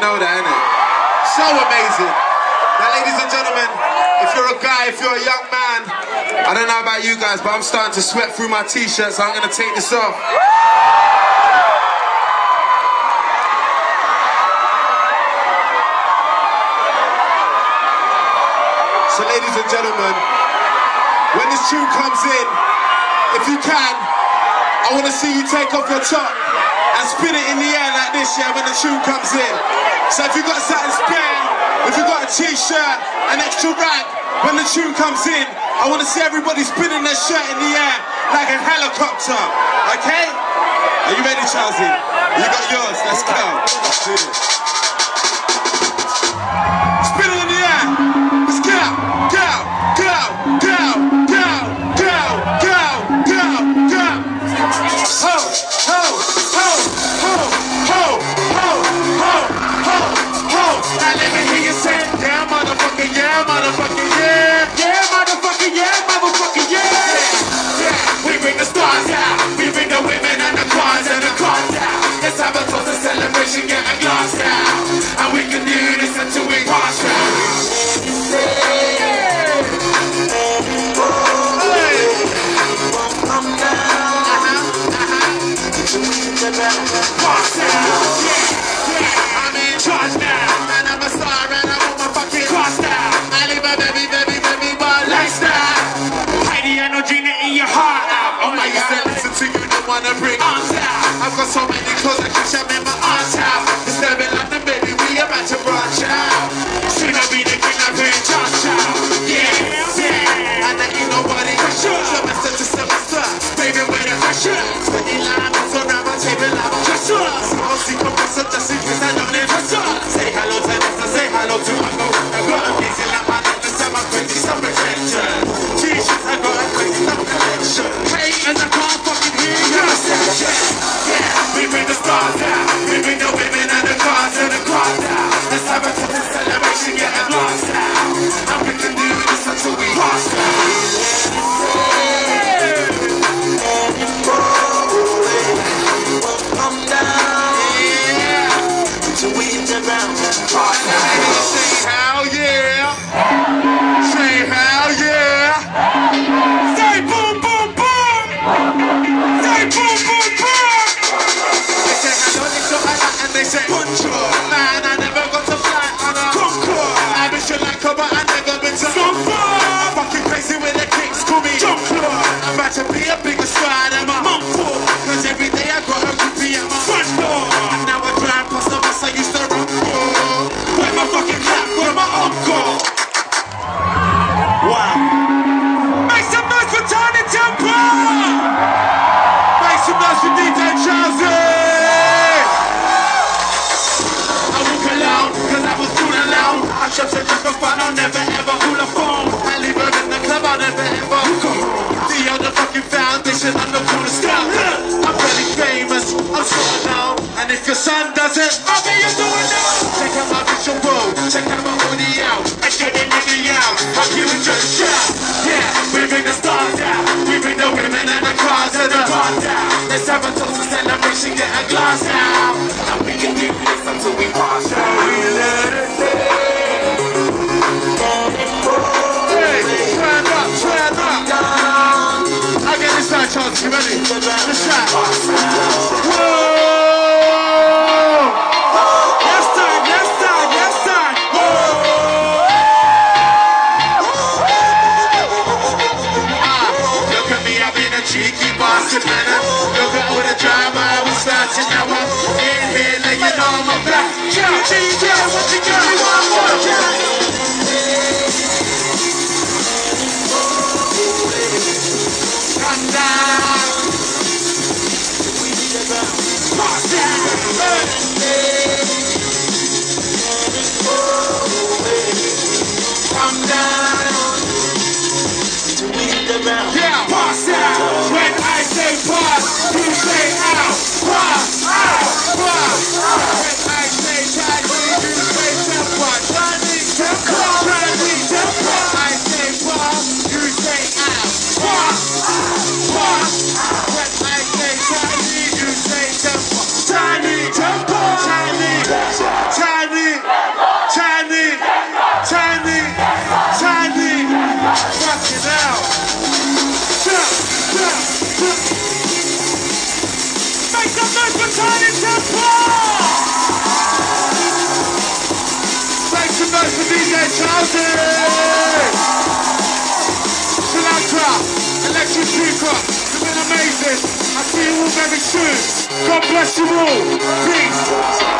know that, innit? So amazing. Now, ladies and gentlemen, if you're a guy, if you're a young man, I don't know about you guys, but I'm starting to sweat through my t-shirt, so I'm gonna take this off. So, ladies and gentlemen, when this tune comes in, if you can, I want to see you take off your top and spin it in the air like this, yeah, when the tune comes in. So if you got something spare, if you got a t-shirt, an extra rag, when the tune comes in, I want to see everybody spinning their shirt in the air like a helicopter, okay? Are you ready, Chelsea? You got yours, let's go. Let's do it. Spin it in the air. Let's go, go, go, go, go, go, go, go, go. Ho, ho, ho, ho, ho, ho, ho, ho, ho. Now let me hear you say, yeah, motherfucker, yeah, motherfucker, yeah. Yeah, motherfucker, yeah, motherfucker, yeah. Yeah, we bring the stars out. We bring the women and the cars out. Let's have a toast, a celebration, get a glass out. And we can do this until we pass out. Pass out, yeah, I'm in charge now. And I'm a star and I want my fucking cross now. I live a baby, but lifestyle. Hide the energy in your heart out. Oh my God, listen to you, don't wanna bring arms out. I've got so many clothes I can shove in my arms out. Disturbing London, baby, we about to branch out. Should I be the king of doing charge out? Yeah, yeah. And there ain't nobody pressure. Semester to semester, baby, with the pressure. 20 lines around my table, I'm a dresser. Small secret compressor, just in case I don't investor. Say hello to Nessa, say hello to Uncle. I've got a piece in that man, this time I'm crazy, some protection. T-shirts, I got a crazy, some collection. Hey, and I can't fucking hear you. Yeah, we bring the stars out. We bring the women and the cars out. Let's have a total celebration, get a glass out. And we can do this until we pass out. Say hell yeah. Say hell yeah. Say boom, boom, boom. Say boom, boom, boom. They say hello, they say hello, and they say bonjour. Man, I never got to fly on a Concorde. I've been Sri Lanka, but I never been to Scotland. Fucking crazy with the kicks, call me Jean-Claude. I'm about to be a bigger star than my mum for. Cause every day I got a groupie at my front door. And now I drive past the bus I used to run for. Where my fucking cap, where my uncle. Wow. Make some noise for Tiny Temple. Make some noise for DJ Chelsea. I walk alone, cause I was too alone. I shop to just for fun, I'll never ever hold a phone. I leave her in the club, I'll never ever go. The other fucking foundation, I'm not gonna stop. I'm really famous, I'm so known. And if your son doesn't, I'll be you doing now. Check out my visual road, check out my hoodie out. I get it nigga out, I'll give it just shout. Yeah, we bring the stars out. We bring the women and the cars out. Let's have a toast, a celebration, get a glass out. And we can do this until we pass out. Hey, turn up. I'll get this side, Charles, you ready? This side. Whoa! Cheeky bastard, man. Look at all the drama I was starting. Now I'm in here, like you know I'm a black. Yeah, what you got? Come down. Pass down. Come down. Yeah, pass out. When I say pass, you say out. Pass out. Pass out. When I say try, you Sinatra, Electric Speaker, you've been amazing. I'll see you all very soon. God bless you all. Peace.